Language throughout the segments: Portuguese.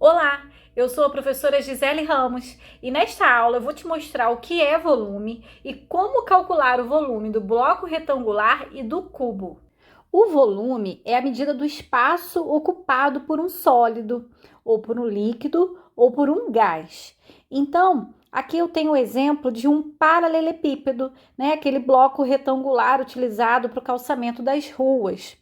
Olá, eu sou a professora Gisele Ramos e nesta aula eu vou te mostrar o que é volume e como calcular o volume do bloco retangular e do cubo. O volume é a medida do espaço ocupado por um sólido, ou por um líquido, ou por um gás. Então, aqui eu tenho o exemplo de um paralelepípedo, né? Aquele bloco retangular utilizado para o calçamento das ruas.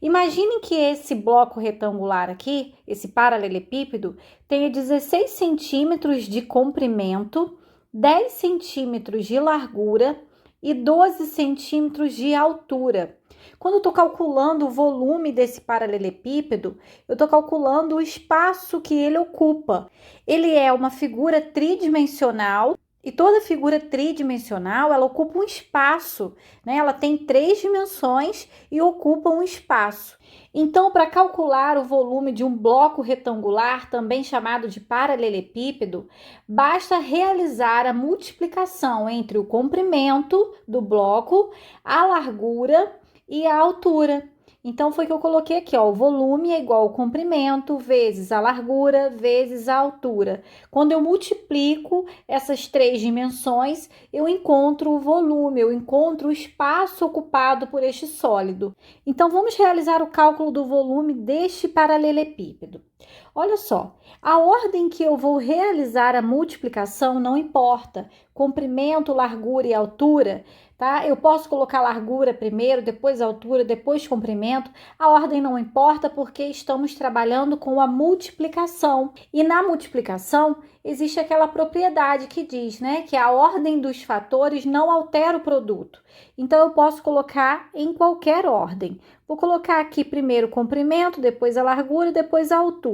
Imagine que esse bloco retangular aqui, esse paralelepípedo, tenha 16 centímetros de comprimento, 10 centímetros de largura e 12 centímetros de altura. Quando eu estou calculando o volume desse paralelepípedo, eu estou calculando o espaço que ele ocupa. Ele é uma figura tridimensional e toda figura tridimensional, ela ocupa um espaço, né? Ela tem 3 dimensões e ocupa um espaço. Então, para calcular o volume de um bloco retangular, também chamado de paralelepípedo, basta realizar a multiplicação entre o comprimento do bloco, a largura e a altura. Então, foi que eu coloquei aqui, ó, o volume é igual ao comprimento vezes a largura vezes a altura. Quando eu multiplico essas 3 dimensões, eu encontro o volume, eu encontro o espaço ocupado por este sólido. Então, vamos realizar o cálculo do volume deste paralelepípedo. Olha só, a ordem que eu vou realizar a multiplicação não importa. Comprimento, largura e altura, tá? Eu posso colocar largura primeiro, depois altura, depois comprimento. A ordem não importa porque estamos trabalhando com a multiplicação. E na multiplicação existe aquela propriedade que diz, né, que a ordem dos fatores não altera o produto. Então eu posso colocar em qualquer ordem. Vou colocar aqui primeiro o comprimento, depois a largura e depois a altura.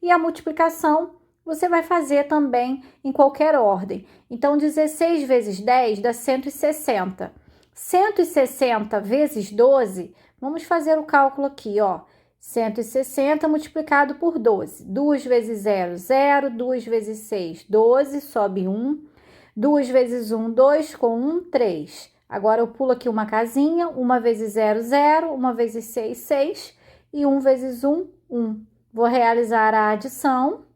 E a multiplicação você vai fazer também em qualquer ordem. Então, 16 vezes 10 dá 160. 160 vezes 12, vamos fazer o cálculo aqui, ó. 160 multiplicado por 12. 2 vezes 0, 0. 2 vezes 6, 12, sobe 1. 2 vezes 1, 2, com 1, 3. Agora eu pulo aqui uma casinha, 1 vezes 0, 0, 1 vezes 6, 6, e 1 vezes 1, 1. Vou realizar a adição,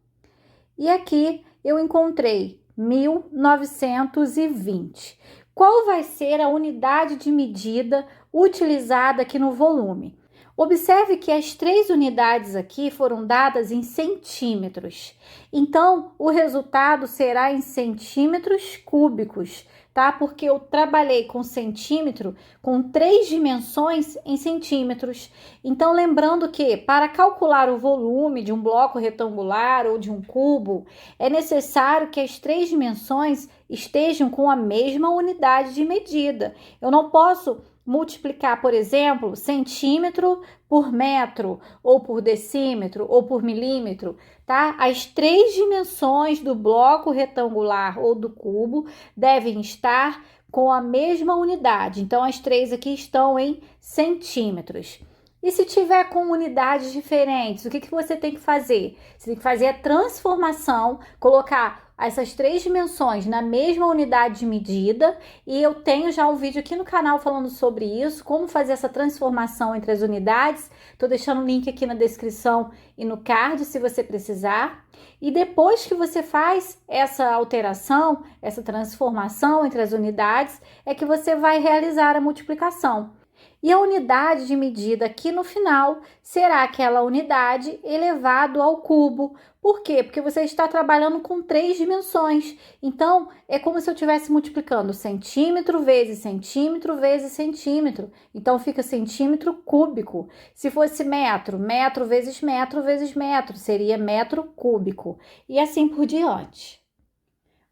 e aqui eu encontrei 1920. Qual vai ser a unidade de medida utilizada aqui no volume? Observe que as 3 unidades aqui foram dadas em centímetros. Então, o resultado será em centímetros cúbicos, tá? Porque eu trabalhei com centímetro com 3 dimensões em centímetros. Então, lembrando que para calcular o volume de um bloco retangular ou de um cubo, é necessário que as 3 dimensões estejam com a mesma unidade de medida. Eu não posso multiplicar, por exemplo, centímetro por metro, ou por decímetro, ou por milímetro, tá? As 3 dimensões do bloco retangular ou do cubo devem estar com a mesma unidade. Então, as 3 aqui estão em centímetros. E se tiver com unidades diferentes, o que você tem que fazer? Você tem que fazer a transformação, colocar essas 3 dimensões na mesma unidade de medida, e eu tenho já um vídeo aqui no canal falando sobre isso, como fazer essa transformação entre as unidades. Estou deixando o link aqui na descrição e no card se você precisar. E depois que você faz essa alteração, essa transformação entre as unidades, é que você vai realizar a multiplicação. E a unidade de medida aqui no final será aquela unidade elevado ao cubo. Por quê? Porque você está trabalhando com 3 dimensões. Então, é como se eu estivesse multiplicando centímetro vezes centímetro vezes centímetro. Então, fica centímetro cúbico. Se fosse metro, metro vezes metro vezes metro, seria metro cúbico. E assim por diante.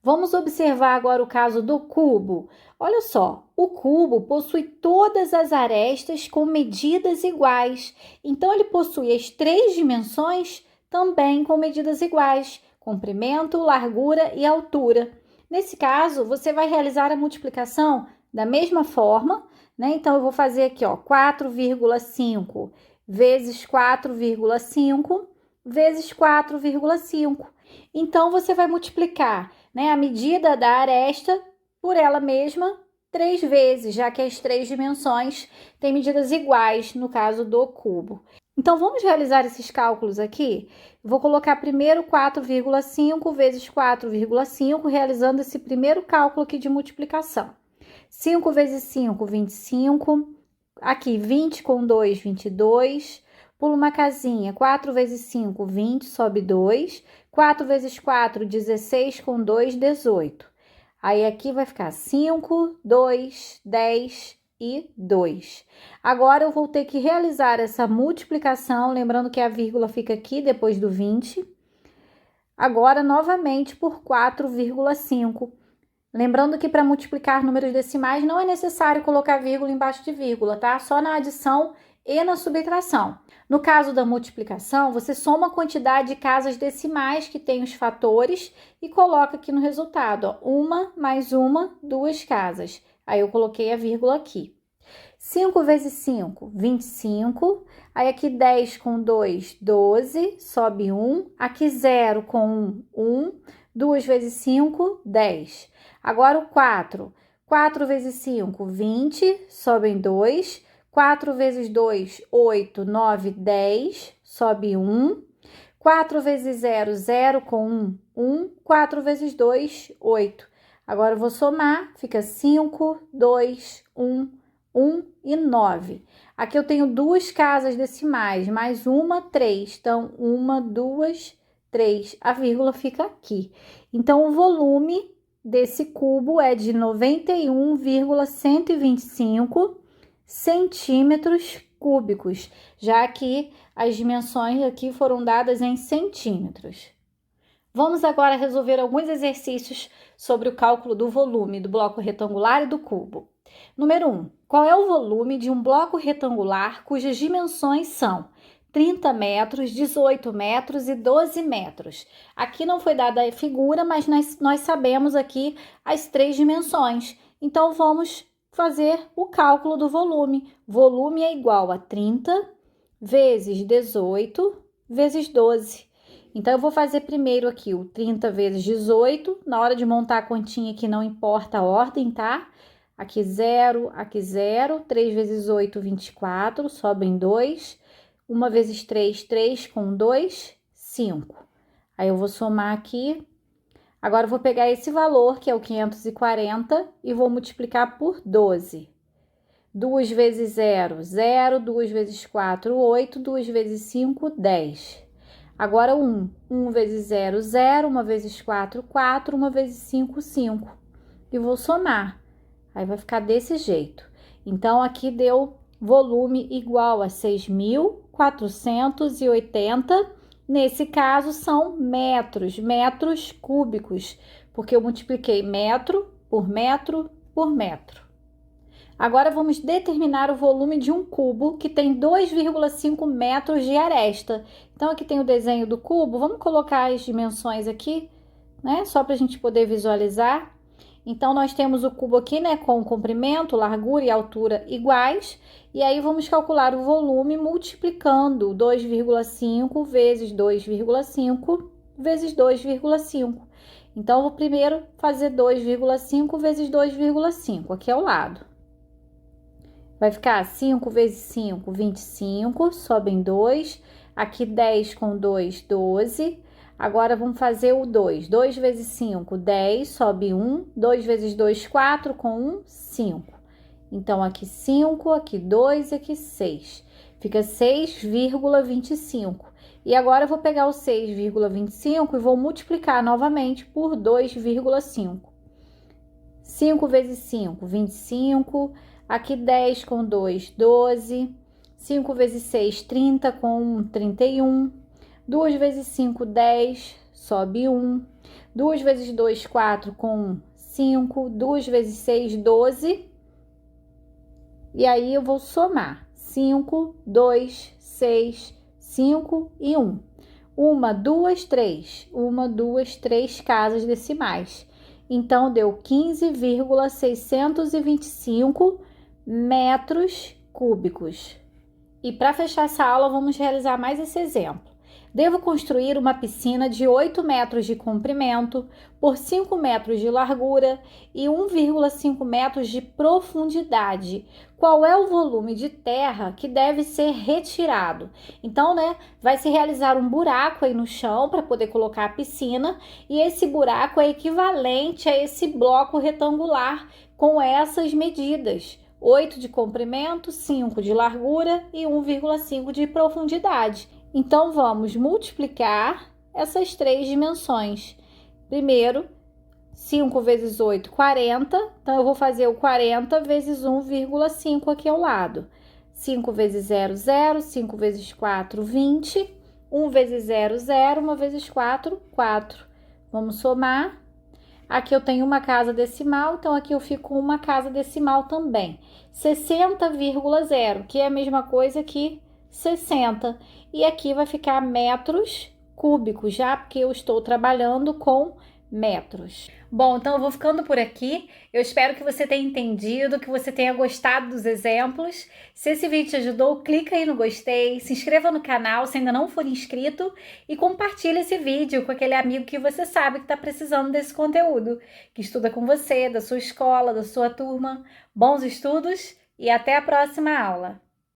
Vamos observar agora o caso do cubo. Olha só, o cubo possui todas as arestas com medidas iguais. Então, ele possui as 3 dimensões também com medidas iguais: comprimento, largura e altura. Nesse caso, você vai realizar a multiplicação da mesma forma, né? Então, eu vou fazer aqui, ó, 4,5 vezes 4,5 vezes 4,5. Então, você vai multiplicar, né, a medida da aresta por ela mesma 3 vezes, já que as 3 dimensões têm medidas iguais no caso do cubo. Então, vamos realizar esses cálculos aqui? Vou colocar primeiro 4,5 vezes 4,5, realizando esse primeiro cálculo aqui de multiplicação. 5 vezes 5, 25. Aqui, 20 com 2, 22. Pula uma casinha, 4 vezes 5, 20, sobe 2. 4 vezes 4, 16, com 2, 18. Aí, aqui vai ficar 5, 2, 10 e 2. Agora, eu vou ter que realizar essa multiplicação, lembrando que a vírgula fica aqui depois do 20. Agora, novamente, por 4,5. Lembrando que para multiplicar números decimais não é necessário colocar vírgula embaixo de vírgula, tá? Só na adição e na subtração. No caso da multiplicação, você soma a quantidade de casas decimais que tem os fatores e coloca aqui no resultado, ó, uma mais uma, 2 casas. Aí eu coloquei a vírgula aqui. 5 vezes 5, 25. Aí aqui 10 com 2, 12, sobe 1. Aqui 0 com 1, 1. 2 vezes 5, 10. Agora o 4. 4 vezes 5, 20, sobem 2. 4 vezes 2, 8, 9, 10, sobe 1. 4 vezes 0, 0 com 1, 1. 4 vezes 2, 8. Agora eu vou somar, fica 5, 2, 1, 1 e 9. Aqui eu tenho 2 casas decimais, mais uma, 3. Então, 1, 2, 3. A vírgula fica aqui. Então, o volume desse cubo é de 91,125 centímetros cúbicos, já que as dimensões aqui foram dadas em centímetros. Vamos agora resolver alguns exercícios sobre o cálculo do volume do bloco retangular e do cubo. Número 1. Qual é o volume de um bloco retangular cujas dimensões são 30 metros, 18 metros e 12 metros? Aqui não foi dada a figura, mas nós sabemos aqui as 3 dimensões. Então, vamos fazer o cálculo do volume. Volume é igual a 30 vezes 18 vezes 12. Então, eu vou fazer primeiro aqui o 30 vezes 18. Na hora de montar a continha aqui, não importa a ordem, tá? Aqui 0, aqui 0. 3 vezes 8, 24. Sobem 2. 1 vezes 3, 3 com 2, 5. Aí, eu vou somar aqui. Agora, eu vou pegar esse valor, que é o 540, e vou multiplicar por 12. 2 vezes 0, 0. 2 vezes 4, 8. 2 vezes 5, 10. Agora, 1. 1 vezes 0, 0. 1 vezes 4, 4. 1 vezes 5, 5. E vou somar. Aí, vai ficar desse jeito. Então, aqui deu volume igual a 6.480. Nesse caso, são metros, metros cúbicos, porque eu multipliquei metro por metro por metro. Agora, vamos determinar o volume de um cubo que tem 2,5 metros de aresta. Então, aqui tem o desenho do cubo. Vamos colocar as dimensões aqui, né? Só para a gente poder visualizar. Então, nós temos o cubo aqui, né? Com comprimento, largura e altura iguais. E aí, vamos calcular o volume multiplicando 2,5 vezes 2,5 vezes 2,5. Então, eu vou primeiro fazer 2,5 vezes 2,5 aqui ao lado. Vai ficar 5 vezes 5, 25, sobem 2. Aqui 10 com 2, 12. Agora, vamos fazer o 2. 2 vezes 5, 10, sobe 1. 2 vezes 2, 4, com 1, 5. Então, aqui 5, aqui 2 e aqui 6. Fica 6,25. E agora, eu vou pegar o 6,25 e vou multiplicar novamente por 2,5. 5 vezes 5, 25. Aqui 10 com 2, 12. 5 vezes 6, 30, com 1, 31. 2 vezes 5, 10, sobe 1. 2 vezes 2, 4, com 1, 5. 2 vezes 6, 12. E aí, eu vou somar. 5, 2, 6, 5 e 1. 1, 2, 3. 1, 2, 3 casas decimais. Então, deu 15,625 metros cúbicos. E para fechar essa aula, vamos realizar mais esse exemplo. Devo construir uma piscina de 8 metros de comprimento por 5 metros de largura e 1,5 metros de profundidade. Qual é o volume de terra que deve ser retirado? Então, vai se realizar um buraco aí no chão para poder colocar a piscina, e esse buraco é equivalente a esse bloco retangular com essas medidas: 8 de comprimento, 5 de largura e 1,5 de profundidade. Então, vamos multiplicar essas três dimensões. Primeiro, 5 vezes 8, 40. Então, eu vou fazer o 40 vezes 1,5 aqui ao lado. 5 vezes 0, 0. 5 vezes 4, 20. 1 vezes 0, 0. 1 vezes 4, 4. Vamos somar. Aqui eu tenho uma casa decimal, então aqui eu fico com uma casa decimal também. 60,0, que é a mesma coisa que 60. E aqui vai ficar metros cúbicos, já porque eu estou trabalhando com metros. Bom, então eu vou ficando por aqui. Eu espero que você tenha entendido, que você tenha gostado dos exemplos. Se esse vídeo te ajudou, clica aí no gostei, se inscreva no canal se ainda não for inscrito e compartilhe esse vídeo com aquele amigo que você sabe que está precisando desse conteúdo, que estuda com você, da sua escola, da sua turma. Bons estudos e até a próxima aula!